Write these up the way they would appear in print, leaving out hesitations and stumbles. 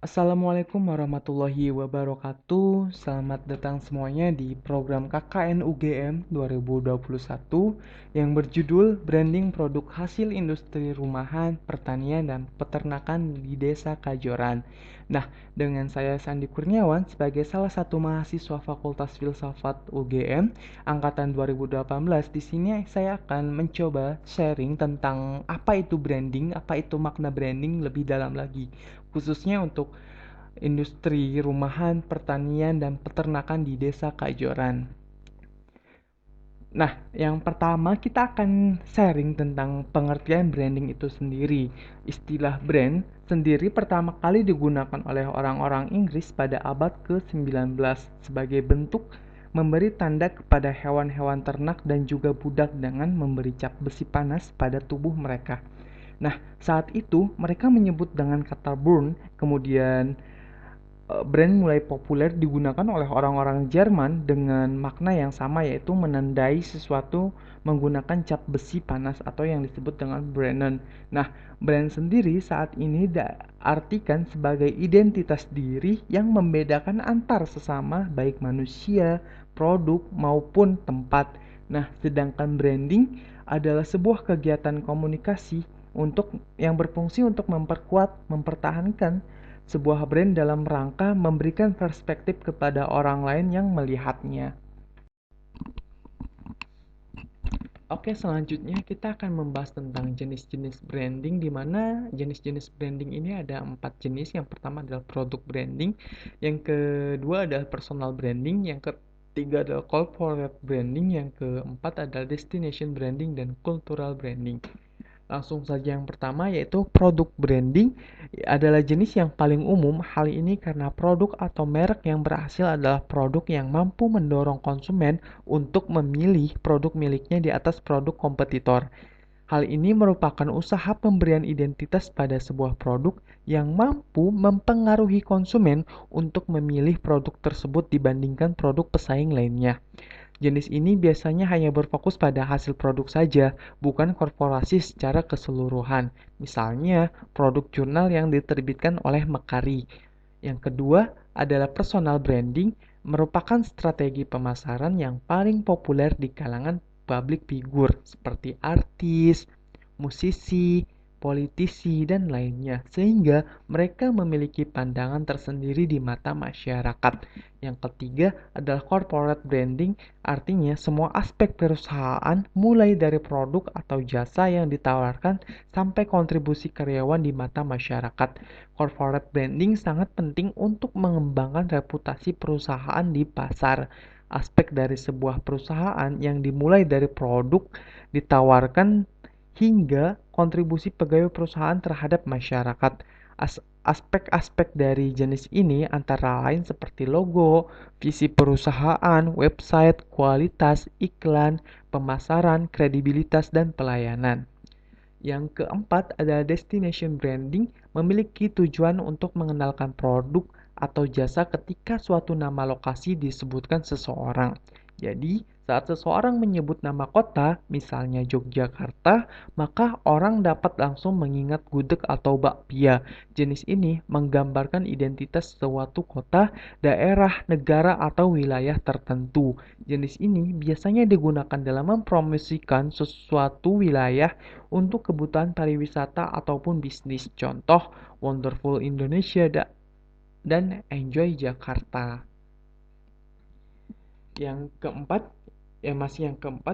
Assalamualaikum warahmatullahi wabarakatuh. Selamat datang semuanya di program KKN UGM 2021 yang berjudul Branding Produk Hasil Industri Rumahan, Pertanian, dan Peternakan di Desa Kajoran. Nah, dengan saya Sandi Kurniawan sebagai salah satu mahasiswa Fakultas Filsafat UGM angkatan 2018, di sini saya akan mencoba sharing tentang apa itu branding, apa itu makna branding lebih dalam lagi, khususnya untuk industri rumahan, pertanian, dan peternakan di Desa Kajoran. Nah, yang pertama kita akan sharing tentang pengertian branding itu sendiri. Istilah brand sendiri pertama kali digunakan oleh orang-orang Inggris pada abad ke-19 sebagai bentuk memberi tanda kepada hewan-hewan ternak dan juga budak dengan memberi cap besi panas pada tubuh mereka. Nah, saat itu mereka menyebut dengan kata burn, kemudian brand mulai populer digunakan oleh orang-orang Jerman dengan makna yang sama, yaitu menandai sesuatu menggunakan cap besi panas atau yang disebut dengan Brennen. Nah, brand sendiri saat ini diartikan sebagai identitas diri yang membedakan antar sesama baik manusia, produk maupun tempat. Nah, sedangkan branding adalah sebuah kegiatan komunikasi yang berfungsi untuk memperkuat, mempertahankan sebuah brand dalam rangka memberikan perspektif kepada orang lain yang melihatnya. Oke, selanjutnya kita akan membahas tentang jenis-jenis branding, di mana jenis-jenis branding ini ada 4 jenis. Yang pertama adalah produk branding, yang kedua adalah personal branding, yang ketiga adalah corporate branding, yang keempat adalah destination branding, dan cultural branding. Langsung saja yang pertama, yaitu produk branding adalah jenis yang paling umum. Hal ini karena produk atau merek yang berhasil adalah produk yang mampu mendorong konsumen untuk memilih produk miliknya di atas produk kompetitor. Hal ini merupakan usaha pemberian identitas pada sebuah produk yang mampu mempengaruhi konsumen untuk memilih produk tersebut dibandingkan produk pesaing lainnya. Jenis ini biasanya hanya berfokus pada hasil produk saja, bukan korporasi secara keseluruhan. Misalnya, produk jurnal yang diterbitkan oleh Mekari. Yang kedua adalah personal branding, merupakan strategi pemasaran yang paling populer di kalangan public figure seperti artis, musisi, politisi, dan lainnya, sehingga mereka memiliki pandangan tersendiri di mata masyarakat. Yang ketiga adalah corporate branding, artinya semua aspek perusahaan, mulai dari produk atau jasa yang ditawarkan sampai kontribusi karyawan di mata masyarakat. Corporate branding sangat penting untuk mengembangkan reputasi perusahaan di pasar. Aspek dari sebuah perusahaan yang dimulai dari produk ditawarkan hingga kontribusi pegawai perusahaan terhadap masyarakat. Aspek-aspek dari jenis ini antara lain seperti logo, visi perusahaan, website, kualitas, iklan, pemasaran, kredibilitas, dan pelayanan. Yang keempat adalah destination branding, memiliki tujuan untuk mengenalkan produk atau jasa ketika suatu nama lokasi disebutkan seseorang. Jadi, saat seseorang menyebut nama kota, misalnya Yogyakarta, maka orang dapat langsung mengingat gudeg atau bakpia. Jenis ini menggambarkan identitas suatu kota, daerah, negara, atau wilayah tertentu. Jenis ini biasanya digunakan dalam mempromosikan sesuatu wilayah untuk kebutuhan pariwisata ataupun bisnis. Contoh, Wonderful Indonesia dan Enjoy Jakarta. Yang keempat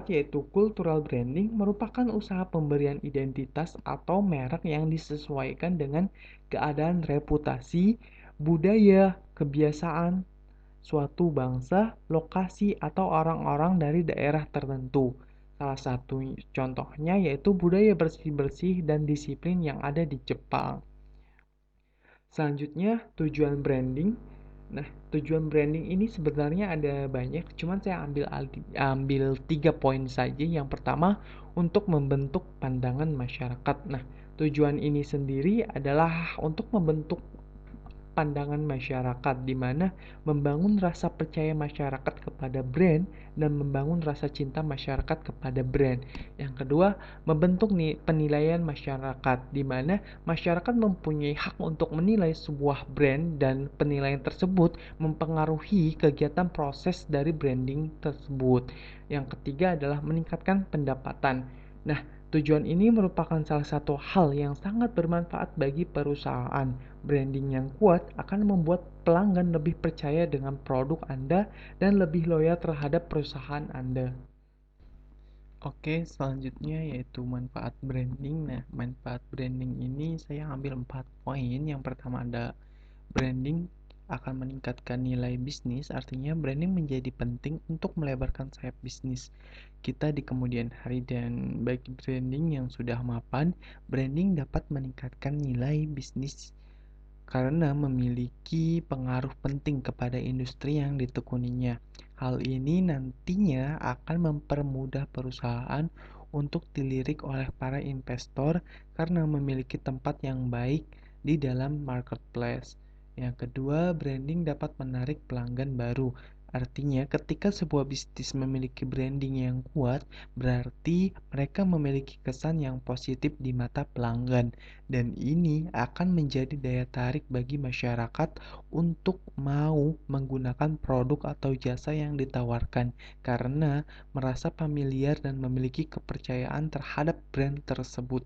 yaitu cultural branding, merupakan usaha pemberian identitas atau merek yang disesuaikan dengan keadaan reputasi, budaya, kebiasaan suatu bangsa, lokasi, atau orang-orang dari daerah tertentu. Salah satu contohnya yaitu budaya bersih-bersih dan disiplin yang ada di Jepang. Selanjutnya, tujuan branding. Nah, tujuan branding ini sebenarnya ada banyak, cuman saya ambil 3 poin saja. Yang pertama, untuk membentuk pandangan masyarakat. Nah, tujuan ini sendiri adalah untuk membentuk pandangan masyarakat, di mana membangun rasa percaya masyarakat kepada brand dan membangun rasa cinta masyarakat kepada brand. Yang kedua, membentuk penilaian masyarakat, di mana masyarakat mempunyai hak untuk menilai sebuah brand dan penilaian tersebut mempengaruhi kegiatan proses dari branding tersebut. Yang ketiga adalah meningkatkan pendapatan. Nah, tujuan ini merupakan salah satu hal yang sangat bermanfaat bagi perusahaan. Branding yang kuat akan membuat pelanggan lebih percaya dengan produk Anda dan lebih loyal terhadap perusahaan Anda. Oke, selanjutnya yaitu manfaat branding. Nah, manfaat branding ini saya ambil 4 poin. Yang pertama ada branding akan meningkatkan nilai bisnis, artinya branding menjadi penting untuk melebarkan sayap bisnis kita di kemudian hari. Dan bagi branding yang sudah mapan, branding dapat meningkatkan nilai bisnis karena memiliki pengaruh penting kepada industri yang ditekuninya. Hal ini nantinya akan mempermudah perusahaan untuk dilirik oleh para investor karena memiliki tempat yang baik di dalam marketplace. Yang kedua, branding dapat menarik pelanggan baru. Artinya, ketika sebuah bisnis memiliki branding yang kuat, berarti mereka memiliki kesan yang positif di mata pelanggan. Dan ini akan menjadi daya tarik bagi masyarakat untuk mau menggunakan produk atau jasa yang ditawarkan karena merasa familiar dan memiliki kepercayaan terhadap brand tersebut.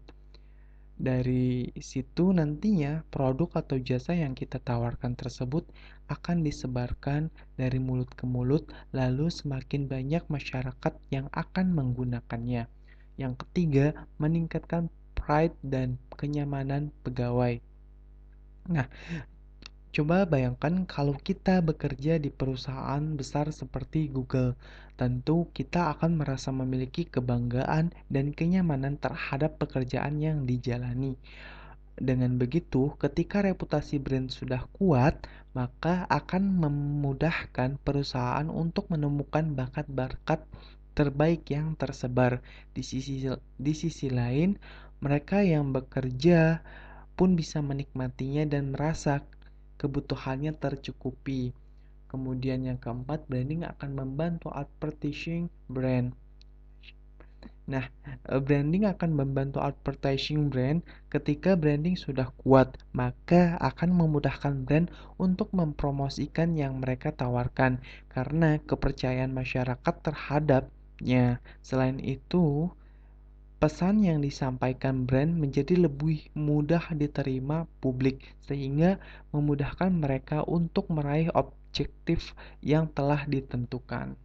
Dari situ nantinya produk atau jasa yang kita tawarkan tersebut akan disebarkan dari mulut ke mulut, lalu semakin banyak masyarakat yang akan menggunakannya. Yang ketiga, meningkatkan pride dan kenyamanan pegawai. Nah, coba bayangkan kalau kita bekerja di perusahaan besar seperti Google. Tentu kita akan merasa memiliki kebanggaan dan kenyamanan terhadap pekerjaan yang dijalani. Dengan begitu, ketika reputasi brand sudah kuat, maka akan memudahkan perusahaan untuk menemukan bakat-bakat terbaik yang tersebar. Di sisi lain, mereka yang bekerja pun bisa menikmatinya dan merasa kebutuhannya tercukupi. Kemudian yang keempat, branding akan membantu advertising brand. Nah, branding akan membantu advertising brand. Ketika branding sudah kuat, maka akan memudahkan brand untuk mempromosikan yang mereka tawarkan karena kepercayaan masyarakat terhadapnya. Selain itu, pesan yang disampaikan brand menjadi lebih mudah diterima publik sehingga memudahkan mereka untuk meraih objektif yang telah ditentukan.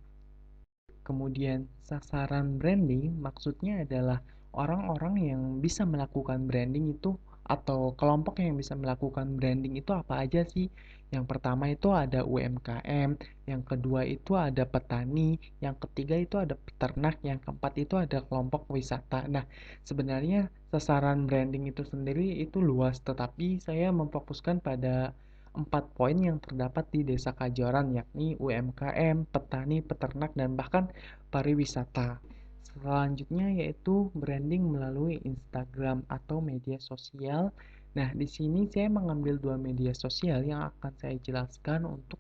Kemudian sasaran branding maksudnya adalah orang-orang yang bisa melakukan branding itu atau kelompok yang bisa melakukan branding itu apa aja sih? Yang pertama itu ada UMKM, yang kedua itu ada petani, yang ketiga itu ada peternak, yang keempat itu ada kelompok wisata. Nah, sebenarnya sasaran branding itu sendiri itu luas, tetapi saya memfokuskan pada 4 poin yang terdapat di Desa Kajoran, yakni UMKM, petani, peternak, dan bahkan pariwisata. Selanjutnya yaitu branding melalui Instagram atau media sosial. Nah, di sini saya mengambil 2 media sosial yang akan saya jelaskan untuk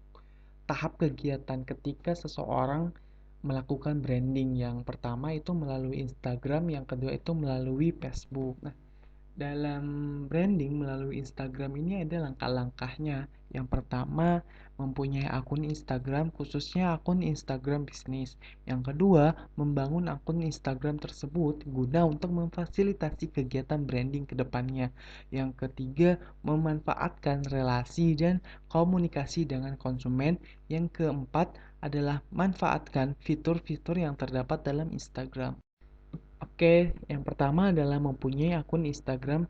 tahap kegiatan ketika seseorang melakukan branding. Yang pertama itu melalui Instagram, yang kedua itu melalui Facebook. Nah, dalam branding melalui Instagram ini ada langkah-langkahnya. Yang pertama, mempunyai akun Instagram, khususnya akun Instagram bisnis. Yang kedua, membangun akun Instagram tersebut guna untuk memfasilitasi kegiatan branding ke depannya. Yang ketiga, memanfaatkan relasi dan komunikasi dengan konsumen. Yang keempat adalah manfaatkan fitur-fitur yang terdapat dalam Instagram. Oke, yang pertama adalah mempunyai akun Instagram,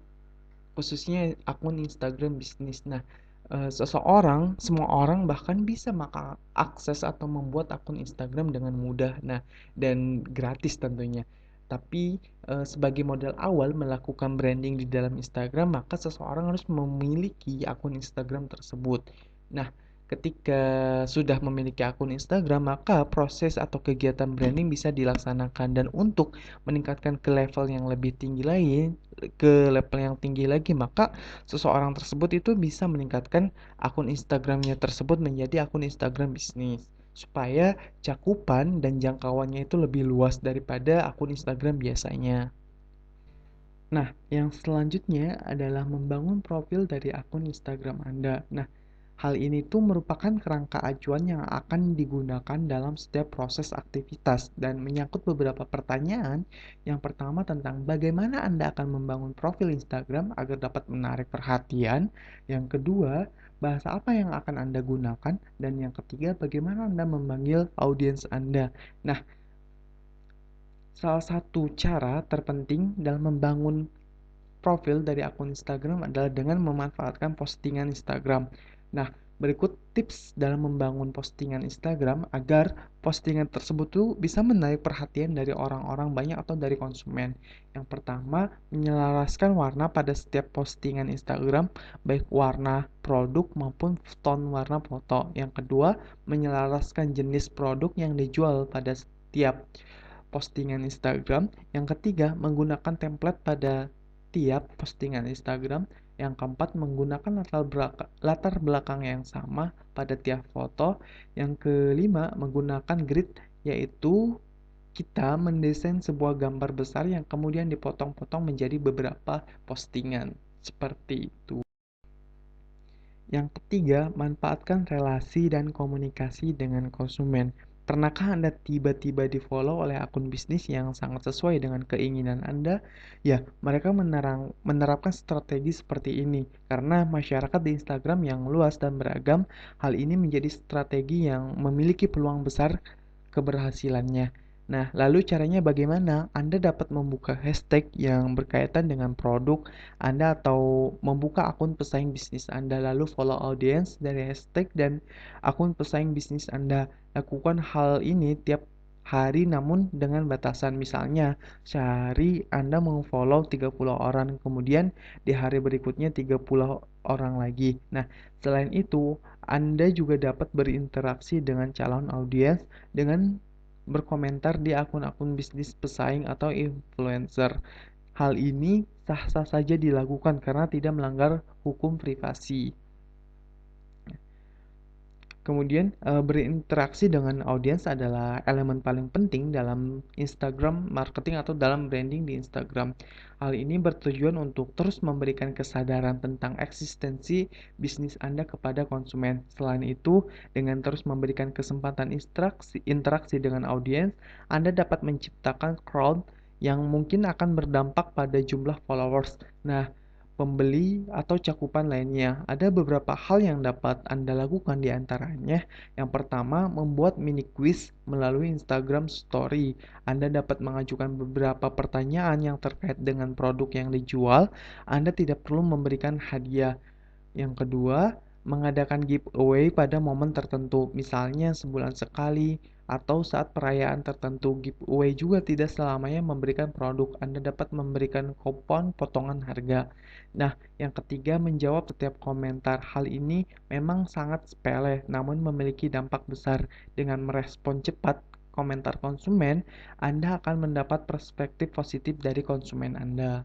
khususnya akun Instagram bisnis. Nah, semua orang bahkan bisa akses atau membuat akun Instagram dengan mudah. Nah, dan gratis tentunya. Tapi sebagai modal awal melakukan branding di dalam Instagram, maka seseorang harus memiliki akun Instagram tersebut. Nah, Ketika sudah memiliki akun Instagram, maka proses atau kegiatan branding bisa dilaksanakan, dan untuk meningkatkan ke level yang lebih tinggi lagi, maka seseorang tersebut itu bisa meningkatkan akun Instagramnya tersebut menjadi akun Instagram bisnis supaya cakupan dan jangkauannya itu lebih luas daripada akun Instagram biasanya. Nah, yang selanjutnya adalah membangun profil dari akun Instagram Anda. Nah, hal ini tuh merupakan kerangka acuan yang akan digunakan dalam setiap proses aktivitas dan menyangkut beberapa pertanyaan. Yang pertama tentang bagaimana Anda akan membangun profil Instagram agar dapat menarik perhatian. Yang kedua, bahasa apa yang akan Anda gunakan. Dan yang ketiga, bagaimana Anda memanggil audiens Anda. Nah, salah satu cara terpenting dalam membangun profil dari akun Instagram adalah dengan memanfaatkan postingan Instagram. Nah, berikut tips dalam membangun postingan Instagram agar postingan tersebut tuh bisa menarik perhatian dari orang-orang banyak atau dari konsumen. Yang pertama, menyelaraskan warna pada setiap postingan Instagram, baik warna produk maupun tone warna foto. Yang kedua, menyelaraskan jenis produk yang dijual pada setiap postingan Instagram. Yang ketiga, menggunakan template pada tiap postingan Instagram. Yang keempat, menggunakan latar belakang yang sama pada tiap foto. Yang kelima, menggunakan grid, yaitu kita mendesain sebuah gambar besar yang kemudian dipotong-potong menjadi beberapa postingan. Seperti itu. Yang ketiga, manfaatkan relasi dan komunikasi dengan konsumen. Pernahkah Anda tiba-tiba di-follow oleh akun bisnis yang sangat sesuai dengan keinginan Anda? Ya, mereka menerapkan strategi seperti ini. Karena masyarakat di Instagram yang luas dan beragam, hal ini menjadi strategi yang memiliki peluang besar keberhasilannya. Nah, lalu caranya bagaimana? Anda dapat membuka hashtag yang berkaitan dengan produk Anda atau membuka akun pesaing bisnis Anda, lalu follow audience dari hashtag dan akun pesaing bisnis Anda. Lakukan hal ini tiap hari namun dengan batasan. Misalnya, sehari Anda follow 30 orang, kemudian di hari berikutnya 30 orang lagi. Nah, selain itu, Anda juga dapat berinteraksi dengan calon audiens dengan berkomentar di akun-akun bisnis pesaing atau influencer. Hal ini sah-sah saja dilakukan karena tidak melanggar hukum privasi. Kemudian, berinteraksi dengan audiens adalah elemen paling penting dalam Instagram marketing atau dalam branding di Instagram. Hal ini bertujuan untuk terus memberikan kesadaran tentang eksistensi bisnis Anda kepada konsumen. Selain itu, dengan terus memberikan kesempatan interaksi dengan audiens, Anda dapat menciptakan crowd yang mungkin akan berdampak pada jumlah followers. Nah, pembeli atau cakupan lainnya. Ada beberapa hal yang dapat Anda lakukan di antaranya. Yang pertama, membuat mini quiz melalui Instagram Story. Anda dapat mengajukan beberapa pertanyaan yang terkait dengan produk yang dijual. Anda tidak perlu memberikan hadiah. Yang kedua, mengadakan giveaway pada momen tertentu, misalnya sebulan sekali atau saat perayaan tertentu. Giveaway juga tidak selamanya memberikan produk, Anda dapat memberikan kupon potongan harga. Nah, yang ketiga, menjawab setiap komentar. Hal ini memang sangat sepele, namun memiliki dampak besar. Dengan merespon cepat komentar konsumen, Anda akan mendapat perspektif positif dari konsumen Anda.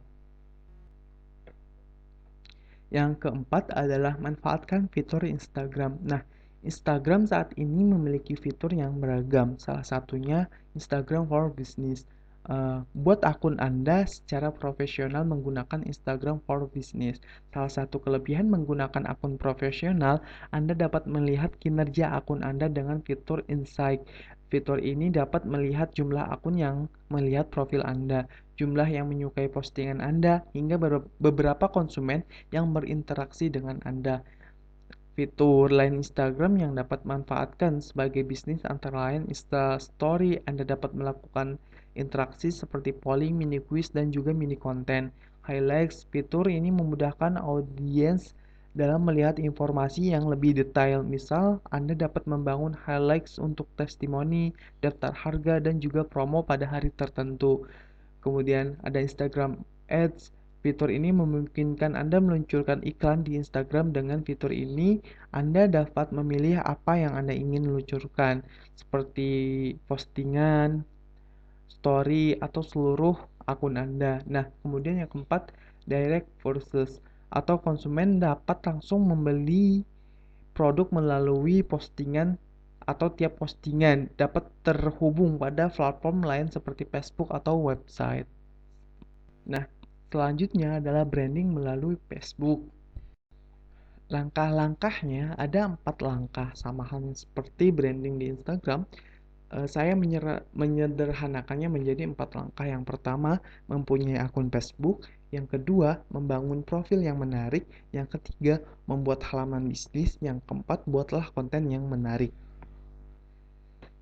Yang keempat adalah manfaatkan fitur Instagram. Nah, Instagram saat ini memiliki fitur yang beragam. Salah satunya Instagram for Business. Buat akun Anda secara profesional menggunakan Instagram for Business. Salah satu kelebihan menggunakan akun profesional, Anda dapat melihat kinerja akun Anda dengan fitur Insight. Fitur ini dapat melihat jumlah akun yang melihat profil Anda, jumlah yang menyukai postingan Anda, hingga beberapa konsumen yang berinteraksi dengan Anda. Fitur lain Instagram yang dapat manfaatkan sebagai bisnis antara lain Insta Story. Anda dapat melakukan interaksi seperti polling, mini quiz, dan juga mini konten. Highlights, fitur ini memudahkan audiens dalam melihat informasi yang lebih detail. Misal, Anda dapat membangun highlights untuk testimoni, daftar harga, dan juga promo pada hari tertentu. Kemudian ada Instagram Ads. Fitur ini memungkinkan Anda meluncurkan iklan di Instagram. Dengan fitur ini, Anda dapat memilih apa yang Anda ingin luncurkan, seperti postingan, story, atau seluruh akun Anda. Nah, kemudian yang keempat, direct purchase, atau konsumen dapat langsung membeli produk melalui postingan atau tiap postingan dapat terhubung pada platform lain seperti Facebook atau website. Nah, selanjutnya adalah branding melalui Facebook. Langkah-langkahnya ada 4 langkah, sama halnya seperti branding di Instagram. Saya menyederhanakannya menjadi 4 langkah. Yang pertama, mempunyai akun Facebook. Yang kedua, membangun profil yang menarik. Yang ketiga, membuat halaman bisnis. Yang keempat, buatlah konten yang menarik.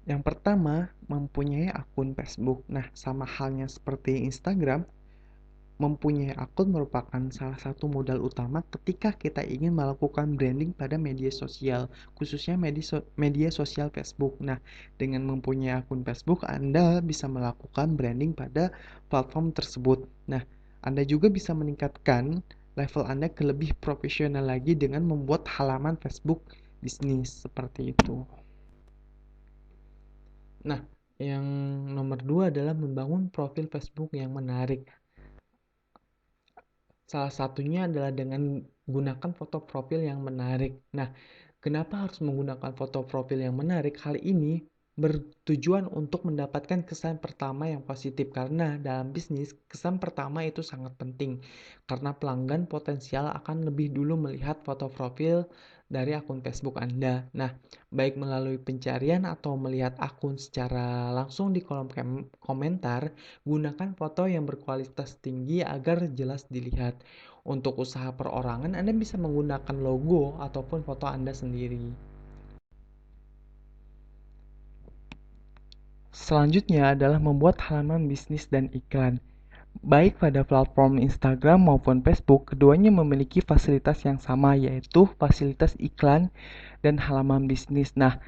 Yang pertama, mempunyai akun Facebook. Nah, sama halnya seperti Instagram, mempunyai akun merupakan salah satu modal utama ketika kita ingin melakukan branding pada media sosial, khususnya media sosial Facebook. Nah, dengan mempunyai akun Facebook, Anda bisa melakukan branding pada platform tersebut. Nah, Anda juga bisa meningkatkan level Anda ke lebih profesional lagi dengan membuat halaman Facebook bisnis seperti itu. Nah, yang nomor 2 adalah membangun profil Facebook yang menarik. Salah satunya adalah dengan gunakan foto profil yang menarik. Nah, kenapa harus menggunakan foto profil yang menarik? Hal ini bertujuan untuk mendapatkan kesan pertama yang positif, karena dalam bisnis kesan pertama itu sangat penting, karena pelanggan potensial akan lebih dulu melihat foto profil dari akun Facebook Anda. Nah, baik melalui pencarian atau melihat akun secara langsung di kolom komentar, gunakan foto yang berkualitas tinggi agar jelas dilihat. Untuk usaha perorangan, Anda bisa menggunakan logo ataupun foto Anda sendiri. Selanjutnya adalah membuat halaman bisnis dan iklan. Baik pada platform Instagram maupun Facebook, keduanya memiliki fasilitas yang sama, yaitu fasilitas iklan dan halaman bisnis. Nah,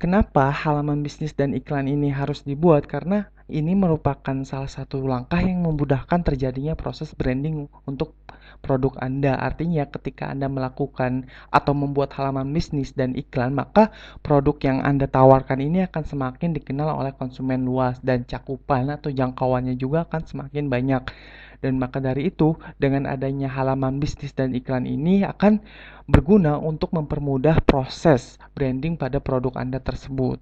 kenapa halaman bisnis dan iklan ini harus dibuat? Karena ini merupakan salah satu langkah yang memudahkan terjadinya proses branding untuk produk Anda. Artinya ketika Anda melakukan atau membuat halaman bisnis dan iklan, maka produk yang Anda tawarkan ini akan semakin dikenal oleh konsumen luas dan cakupan atau jangkauannya juga akan semakin banyak. Dan maka dari itu, dengan adanya halaman bisnis dan iklan ini akan berguna untuk mempermudah proses branding pada produk Anda tersebut.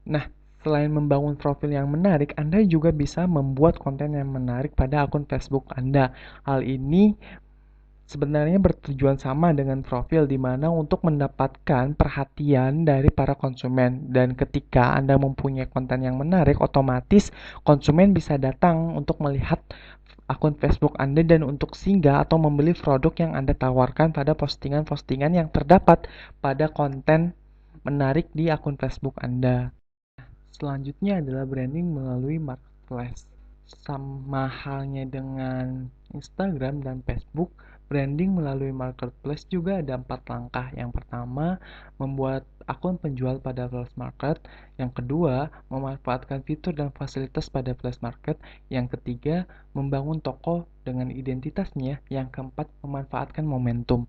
Nah, selain membangun profil yang menarik, Anda juga bisa membuat konten yang menarik pada akun Facebook Anda. Hal ini sebenarnya bertujuan sama dengan profil, di mana untuk mendapatkan perhatian dari para konsumen. Dan ketika Anda mempunyai konten yang menarik, otomatis konsumen bisa datang untuk melihat akun Facebook Anda dan untuk singgah atau membeli produk yang Anda tawarkan pada postingan-postingan yang terdapat pada konten menarik di akun Facebook Anda. Selanjutnya adalah branding melalui marketplace. Sama halnya dengan Instagram dan Facebook, branding melalui marketplace juga ada 4 langkah. Yang pertama, membuat akun penjual pada flash market. Yang kedua, memanfaatkan fitur dan fasilitas pada flash market. Yang ketiga, membangun toko dengan identitasnya. Yang keempat, memanfaatkan momentum.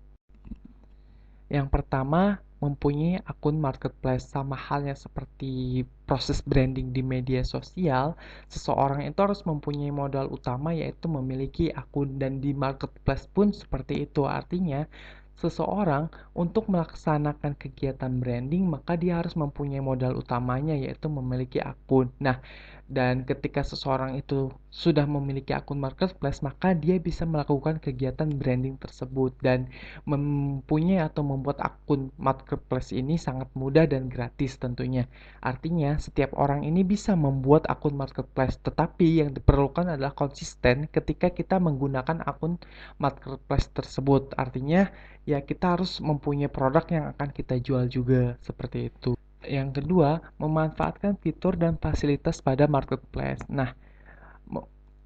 Yang pertama, mempunyai akun marketplace. Sama halnya seperti proses branding di media sosial, seseorang itu harus mempunyai modal utama, yaitu memiliki akun, dan di marketplace pun seperti itu. Artinya, seseorang untuk melaksanakan kegiatan branding, maka dia harus mempunyai modal utamanya, yaitu memiliki akun. Nah, dan ketika seseorang itu sudah memiliki akun marketplace, maka dia bisa melakukan kegiatan branding tersebut. Dan mempunyai atau membuat akun marketplace ini sangat mudah dan gratis tentunya. Artinya, setiap orang ini bisa membuat akun marketplace, tetapi yang diperlukan adalah konsisten ketika kita menggunakan akun marketplace tersebut. Artinya, ya kita harus mempunyai produk yang akan kita jual juga, seperti itu. Yang kedua, memanfaatkan fitur dan fasilitas pada marketplace. Nah,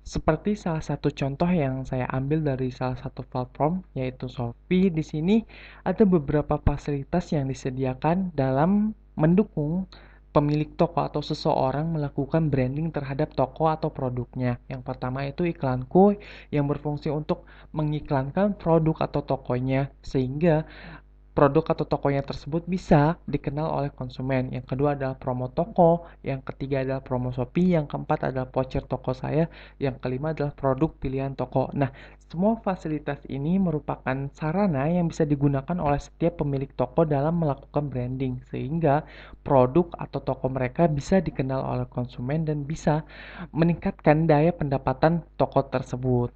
seperti salah satu contoh yang saya ambil dari salah satu platform, yaitu Shopee. Di sini ada beberapa fasilitas yang disediakan dalam mendukung pemilik toko atau seseorang melakukan branding terhadap toko atau produknya. Yang pertama itu iklanku yang berfungsi untuk mengiklankan produk atau tokonya sehingga produk atau tokonya tersebut bisa dikenal oleh konsumen. Yang kedua adalah promo toko, yang ketiga adalah promo Shopee, yang keempat adalah voucher toko saya, yang kelima adalah produk pilihan toko. Nah, semua fasilitas ini merupakan sarana yang bisa digunakan oleh setiap pemilik toko dalam melakukan branding, sehingga produk atau toko mereka bisa dikenal oleh konsumen dan bisa meningkatkan daya pendapatan toko tersebut.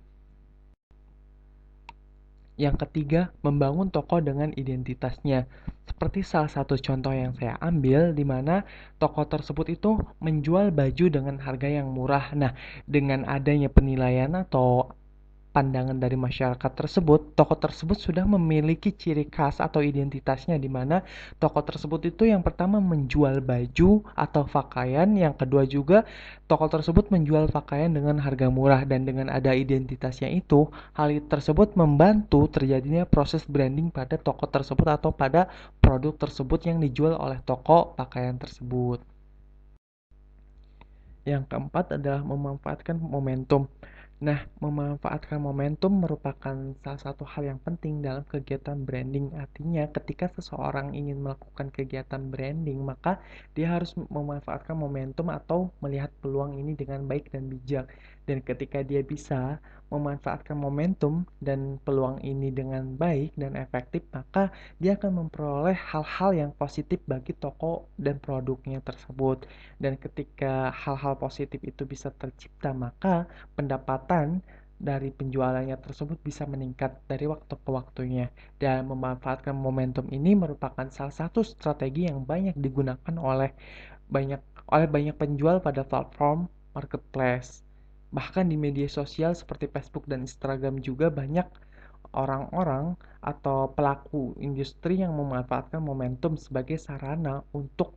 Yang ketiga, membangun toko dengan identitasnya. Seperti salah satu contoh yang saya ambil, di mana toko tersebut itu menjual baju dengan harga yang murah. Nah, dengan adanya penilaian atau pandangan dari masyarakat tersebut, toko tersebut sudah memiliki ciri khas atau identitasnya di mana toko tersebut itu yang pertama menjual baju atau pakaian, yang kedua juga toko tersebut menjual pakaian dengan harga murah dan dengan ada identitasnya itu, hal tersebut membantu terjadinya proses branding pada toko tersebut atau pada produk tersebut yang dijual oleh toko pakaian tersebut. Yang keempat adalah memanfaatkan momentum. Nah, memanfaatkan momentum merupakan salah satu hal yang penting dalam kegiatan branding. Artinya, ketika seseorang ingin melakukan kegiatan branding, maka dia harus memanfaatkan momentum atau melihat peluang ini dengan baik dan bijak. Dan ketika dia bisa memanfaatkan momentum dan peluang ini dengan baik dan efektif, maka dia akan memperoleh hal-hal yang positif bagi toko dan produknya tersebut. Dan ketika hal-hal positif itu bisa tercipta, maka pendapatan dari penjualannya tersebut bisa meningkat dari waktu ke waktunya. Dan memanfaatkan momentum ini merupakan salah satu strategi yang banyak digunakan banyak banyak penjual pada platform marketplace. Bahkan di media sosial seperti Facebook dan Instagram juga banyak orang-orang atau pelaku industri yang memanfaatkan momentum sebagai sarana untuk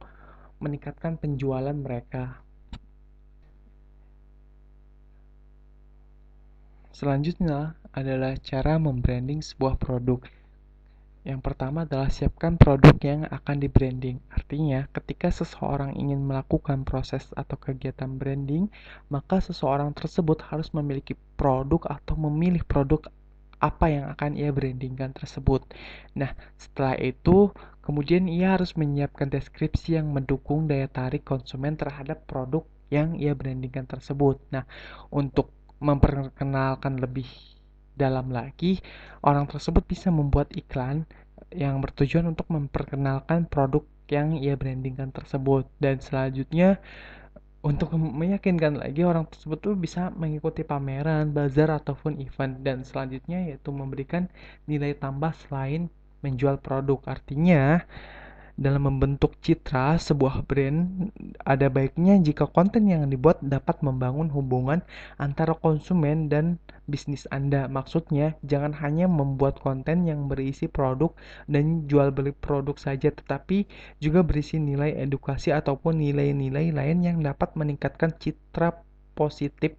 meningkatkan penjualan mereka. Selanjutnya adalah cara membranding sebuah produk. Yang pertama adalah siapkan produk yang akan di-branding. Artinya, ketika seseorang ingin melakukan proses atau kegiatan branding, maka seseorang tersebut harus memiliki produk atau memilih produk apa yang akan ia brandingkan tersebut. Nah, setelah itu, kemudian ia harus menyiapkan deskripsi yang mendukung daya tarik konsumen terhadap produk yang ia brandingkan tersebut. Nah, untuk memperkenalkan lebih dalam lagi, orang tersebut bisa membuat iklan yang bertujuan untuk memperkenalkan produk yang ia brandingkan tersebut. Dan selanjutnya, untuk meyakinkan lagi orang tersebut tuh bisa mengikuti pameran, bazar ataupun event, dan selanjutnya yaitu memberikan nilai tambah selain menjual produk. Artinya, dalam membentuk citra sebuah brand, ada baiknya jika konten yang dibuat dapat membangun hubungan antara konsumen dan bisnis Anda. Maksudnya, jangan hanya membuat konten yang berisi produk dan jual beli produk saja, tetapi juga berisi nilai edukasi ataupun nilai-nilai lain yang dapat meningkatkan citra positif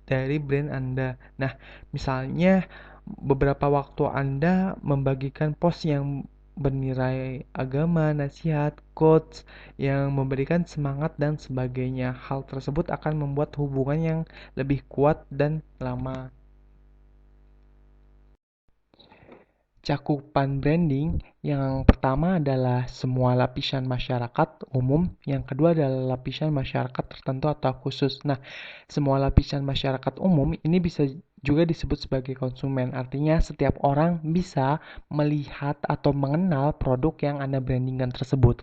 dari brand Anda. Nah, misalnya beberapa waktu Anda membagikan post yang bernilai agama, nasihat, quotes yang memberikan semangat dan sebagainya. Hal tersebut akan membuat hubungan yang lebih kuat dan lama. Cakupan branding yang pertama adalah semua lapisan masyarakat umum, yang kedua adalah lapisan masyarakat tertentu atau khusus. Nah, semua lapisan masyarakat umum ini bisa juga disebut sebagai konsumen. Artinya setiap orang bisa melihat atau mengenal produk yang Anda brandingkan tersebut.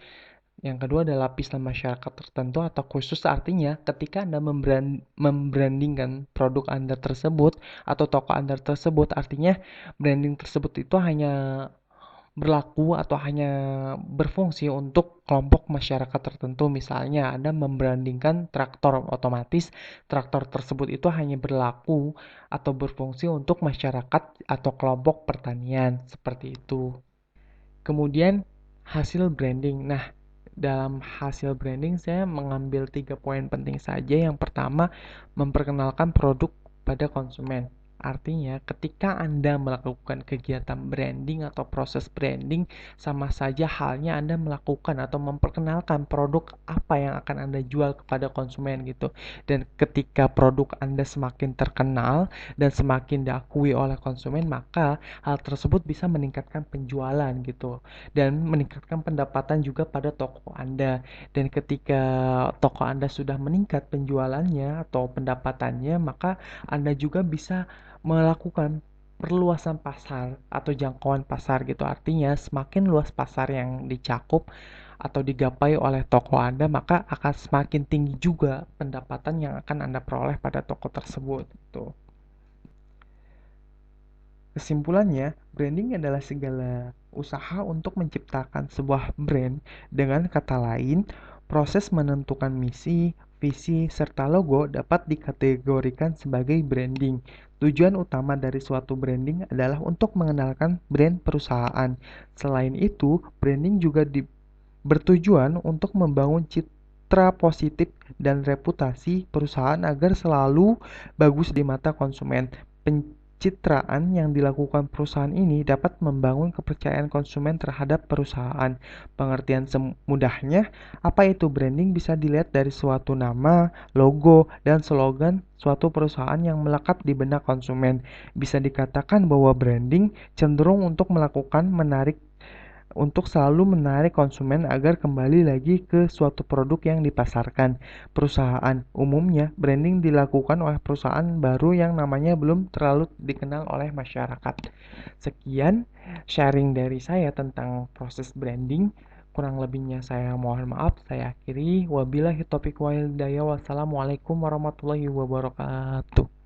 Yang kedua adalah lapisan masyarakat tertentu atau khusus, artinya ketika Anda membrandingkan produk Anda tersebut atau toko Anda tersebut, artinya branding tersebut itu hanya berlaku atau hanya berfungsi untuk kelompok masyarakat tertentu. Misalnya Anda membrandingkan traktor otomatis, traktor tersebut itu hanya berlaku atau berfungsi untuk masyarakat atau kelompok pertanian, seperti itu. Kemudian hasil branding. Nah, dalam hasil branding saya mengambil 3 poin penting saja. Yang pertama, memperkenalkan produk pada konsumen. Artinya, ketika Anda melakukan kegiatan branding atau proses branding, sama saja halnya Anda melakukan atau memperkenalkan produk apa yang akan Anda jual kepada konsumen gitu. Dan ketika produk Anda semakin terkenal dan semakin diakui oleh konsumen, maka hal tersebut bisa meningkatkan penjualan gitu dan meningkatkan pendapatan juga pada toko Anda. Dan ketika toko Anda sudah meningkat penjualannya atau pendapatannya, maka Anda juga bisa melakukan perluasan pasar atau jangkauan pasar gitu. Artinya semakin luas pasar yang dicakup atau digapai oleh toko Anda, maka akan semakin tinggi juga pendapatan yang akan Anda peroleh pada toko tersebut. Tuh. Kesimpulannya, branding adalah segala usaha untuk menciptakan sebuah brand. Dengan kata lain, proses menentukan misi, visi, serta logo dapat dikategorikan sebagai branding. Tujuan utama dari suatu branding adalah untuk mengenalkan brand perusahaan. Selain itu, branding juga bertujuan untuk membangun citra positif dan reputasi perusahaan agar selalu bagus di mata konsumen. Pencitraan yang dilakukan perusahaan ini dapat membangun kepercayaan konsumen terhadap perusahaan. Pengertian semudahnya, apa itu branding bisa dilihat dari suatu nama, logo, dan slogan suatu perusahaan yang melekat di benak konsumen. Bisa dikatakan bahwa branding cenderung untuk selalu menarik konsumen agar kembali lagi ke suatu produk yang dipasarkan. Perusahaan umumnya branding dilakukan oleh perusahaan baru yang namanya belum terlalu dikenal oleh masyarakat. Sekian sharing dari saya tentang proses branding. Kurang lebihnya saya mohon maaf. Saya akhiri. Wabillahi taufiq wal hidayah. Wassalamualaikum warahmatullahi wabarakatuh.